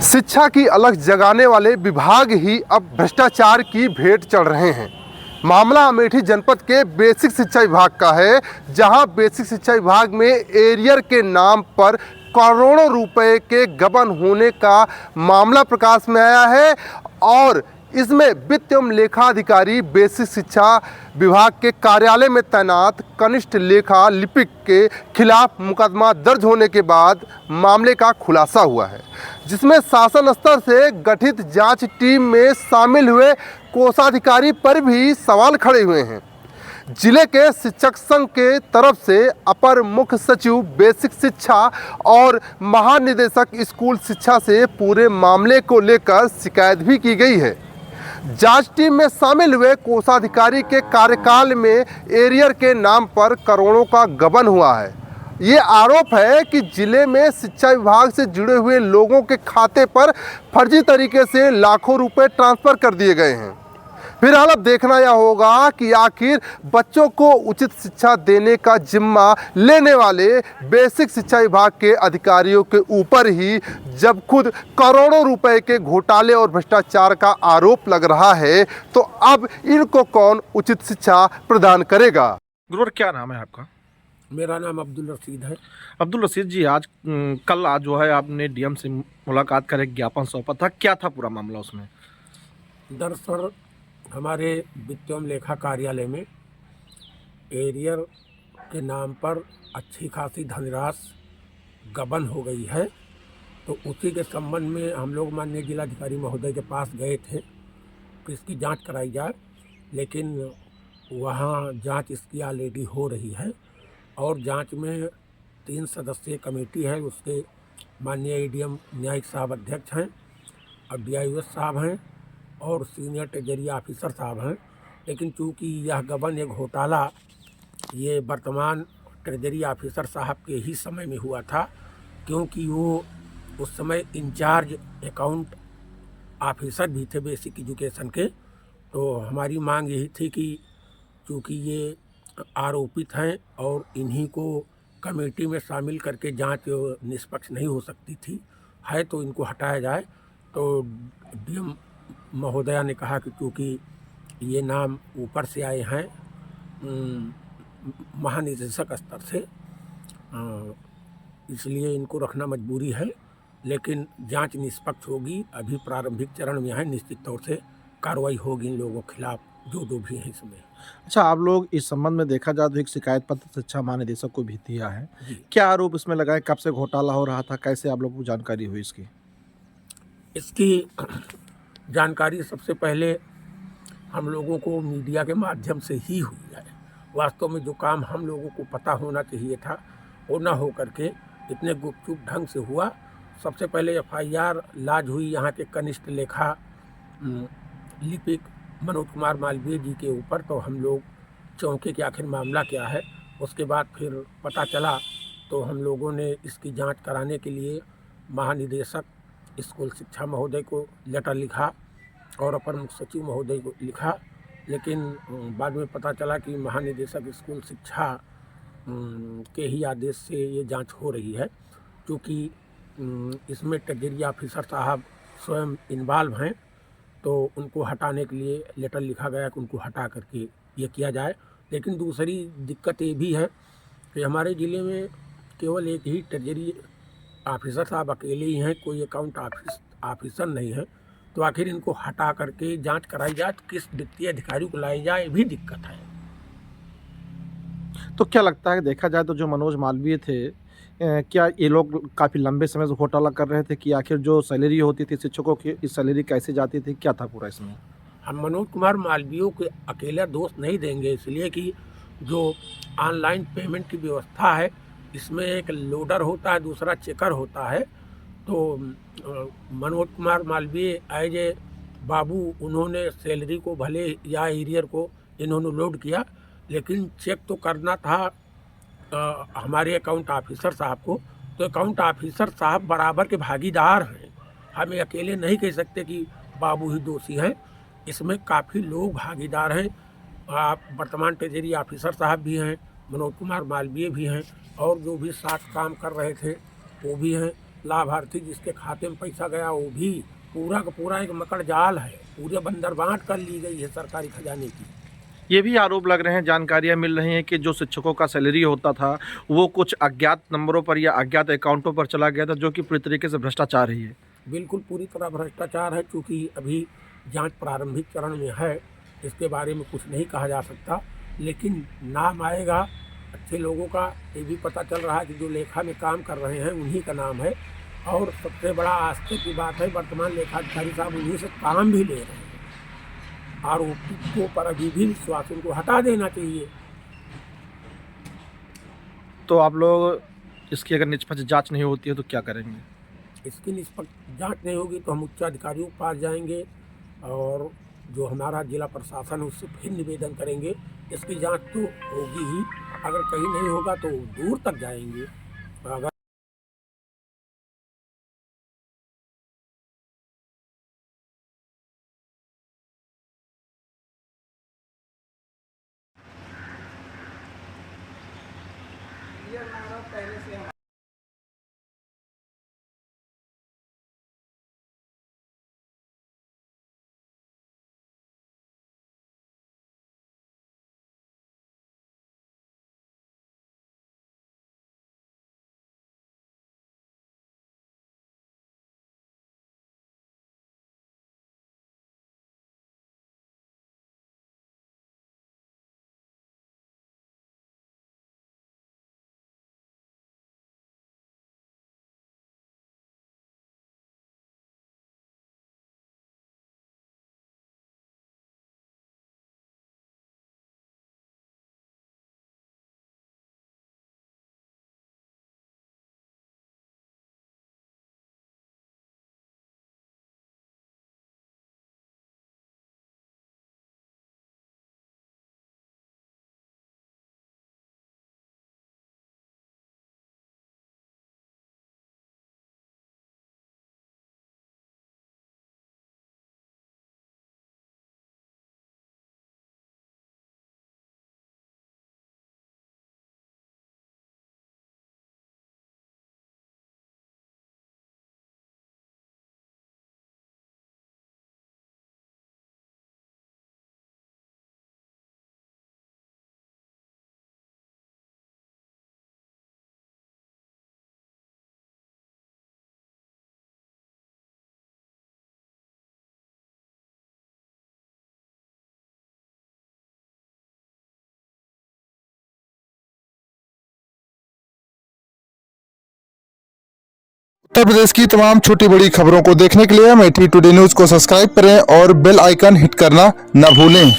शिक्षा की अलख जगाने वाले विभाग ही अब भ्रष्टाचार की भेंट चढ़ रहे हैं। मामला अमेठी जनपद के बेसिक शिक्षा विभाग का है, जहां बेसिक शिक्षा विभाग में एरियर के नाम पर करोड़ों रुपए के गबन होने का मामला प्रकाश में आया है और इसमें वित्त एवं लेखा अधिकारी बेसिक शिक्षा विभाग के कार्यालय में तैनात कनिष्ठ लेखा लिपिक के खिलाफ मुकदमा दर्ज होने के बाद मामले का खुलासा हुआ है, जिसमें शासन स्तर से गठित जांच टीम में शामिल हुए कोषाधिकारी पर भी सवाल खड़े हुए हैं। जिले के शिक्षक संघ के तरफ से अपर मुख्य सचिव बेसिक शिक्षा और महानिदेशक स्कूल शिक्षा से पूरे मामले को लेकर शिकायत भी की गई है। जांच टीम में शामिल हुए कोषाधिकारी के कार्यकाल में एरियर के नाम पर करोड़ों का गबन हुआ है। ये आरोप है कि जिले में शिक्षा विभाग से जुड़े हुए लोगों के खाते पर फर्जी तरीके से लाखों रुपए ट्रांसफर कर दिए गए हैं। फिलहाल अब देखना यह होगा कि आखिर बच्चों को उचित शिक्षा देने का जिम्मा लेने वाले बेसिक शिक्षा विभाग के अधिकारियों के ऊपर ही जब खुद करोड़ों रुपए के घोटाले और भ्रष्टाचार का आरोप लग रहा है, तो अब इनको कौन उचित शिक्षा प्रदान करेगा। गुरुवर, क्या नाम है आपका? मेरा नाम अब्दुल रशीद है। अब्दुल रशीद जी, कल जो है आपने डीएम से मुलाकात कर एक ज्ञापन सौंपा था, क्या था पूरा मामला उसमें? दरअसल हमारे वित्त एवं लेखा कार्यालय में एरियर के नाम पर अच्छी खासी धनराशि गबन हो गई है, तो उसी के संबंध में हम लोग माननीय जिलाधिकारी महोदय के पास गए थे कि इसकी जांच कराई जाए, लेकिन वहाँ जांच इसकी ऑलरेडी हो रही है और जांच में 3 सदस्यीय कमेटी है। उसके माननीय एडीएम न्यायिक साहब अध्यक्ष हैं और डीआईओएस साहब हैं और सीनियर ट्रेजरी ऑफिसर साहब हैं। लेकिन चूँकि यह गबन एक घोटाला ये वर्तमान ट्रेजरी ऑफिसर साहब के ही समय में हुआ था, क्योंकि वो उस समय इंचार्ज अकाउंट ऑफिसर भी थे बेसिक एजुकेशन के। तो हमारी मांग यही थी कि चूँकि ये आरोपित हैं और इन्हीं को कमेटी में शामिल करके जांच निष्पक्ष नहीं हो सकती थी है, तो इनको हटाया जाए। तो डीएम महोदया ने कहा कि क्योंकि ये नाम ऊपर से आए हैं महानिदेशक स्तर से, इसलिए इनको रखना मजबूरी है, लेकिन जांच निष्पक्ष होगी। अभी प्रारंभिक चरण में है, निश्चित तौर से कार्रवाई होगी इन लोगों के खिलाफ जो भी हैं इसमें। अच्छा, आप लोग इस संबंध में देखा जाए तो एक शिकायत पत्र शिक्षा महानिदेशक को भी दिया है, क्या आरोप इसमें लगाए? कब से घोटाला हो रहा था, कैसे आप लोगों को जानकारी हुई इसकी जानकारी सबसे पहले हम लोगों को मीडिया के माध्यम से ही हुई है। वास्तव में जो काम हम लोगों को पता होना चाहिए था वो ना हो करके इतने गुपचुप ढंग से हुआ। सबसे पहले एफआईआर लाज हुई यहाँ के कनिष्ठ लेखा लिपिक मनोज कुमार मालवीय जी के ऊपर, तो हम लोग चौंके कि आखिर मामला क्या है। उसके बाद फिर पता चला तो हम लोगों ने इसकी जांच कराने के लिए महानिदेशक स्कूल शिक्षा महोदय को लेटर लिखा और अपर मुख्य सचिव महोदय को लिखा, लेकिन बाद में पता चला कि महानिदेशक स्कूल शिक्षा के ही आदेश से ये जांच हो रही है। क्योंकि इसमें ट्रेजरी ऑफिसर साहब स्वयं इन्वॉल्व हैं, तो उनको हटाने के लिए लेटर लिखा गया कि उनको हटा करके ये किया जाए। लेकिन दूसरी दिक्कत ये भी है कि हमारे ज़िले में केवल एक ही ट्रेजरी ऑफिसर साहब अकेले ही हैं, कोई अकाउंट ऑफिसर नहीं है। तो आखिर इनको हटा करके जांच कराई जाए तो किस वित्तीय अधिकारी को लाई जाए, ये भी दिक्कत है। तो क्या लगता है, देखा जाए तो जो मनोज मालवीय थे, क्या ये लोग काफ़ी लंबे समय से घोटाला कर रहे थे कि आखिर जो सैलरी होती थी शिक्षकों की, इस सैलरी कैसे जाती थी, क्या था पूरा इसमें? हम मनोज कुमार मालवीय के अकेला दोष नहीं देंगे, इसलिए कि जो ऑनलाइन पेमेंट की व्यवस्था है इसमें एक लोडर होता है, दूसरा चेकर होता है। तो मनोज कुमार मालवीय एज ए बाबू उन्होंने सैलरी को भले या एरियर को इन्होंने लोड किया, लेकिन चेक तो करना था हमारे अकाउंट ऑफिसर साहब को। तो अकाउंट ऑफिसर साहब बराबर के भागीदार हैं, हमें अकेले नहीं कह सकते कि बाबू ही दोषी हैं, इसमें काफ़ी लोग भागीदार हैं। वर्तमान ट्रेजरी ऑफिसर साहब भी हैं, मनोज कुमार मालवीय भी हैं और जो भी साथ काम कर रहे थे वो भी हैं। लाभार्थी जिसके खाते में पैसा गया वो भी पूरा का पूरा एक मकड़ जाल है, पूरे बंदर बांट कर ली गई है सरकारी खजाने की। ये भी आरोप लग रहे हैं, जानकारियां मिल रही हैं कि जो शिक्षकों का सैलरी होता था वो कुछ अज्ञात नंबरों पर या अज्ञात अकाउंटों पर चला गया था, जो कि पूरी तरीके से भ्रष्टाचार ही है। बिल्कुल पूरी तरह भ्रष्टाचार है, क्योंकि अभी जांच प्रारंभिक चरण में है, इसके बारे में कुछ नहीं कहा जा सकता, लेकिन नाम आएगा अच्छे लोगों का। ये भी पता चल रहा है कि जो लेखा में काम कर रहे हैं उन्हीं का नाम है, और सबसे बड़ा आश्चर्य की बात है वर्तमान लेखाधिकारी साहब उन्हीं से काम भी ले रहे हैं। आरोपियों पर अभी भी विश्वास उनको हटा देना चाहिए। तो आप लोग इसकी अगर निष्पक्ष जांच नहीं होती है तो क्या करेंगे? इसकी निष्पक्ष जांच नहीं होगी तो हम उच्चाधिकारियों के पास जाएंगे और जो हमारा जिला प्रशासन है उससे फिर निवेदन करेंगे। इसकी जांच तो होगी ही, अगर कहीं नहीं होगा तो दूर तक जाएंगे। अगर उत्तर प्रदेश की तमाम छोटी बड़ी खबरों को देखने के लिए अमेठी टुडे न्यूज़ को सब्सक्राइब करें और बेल आइकन हिट करना न भूलें।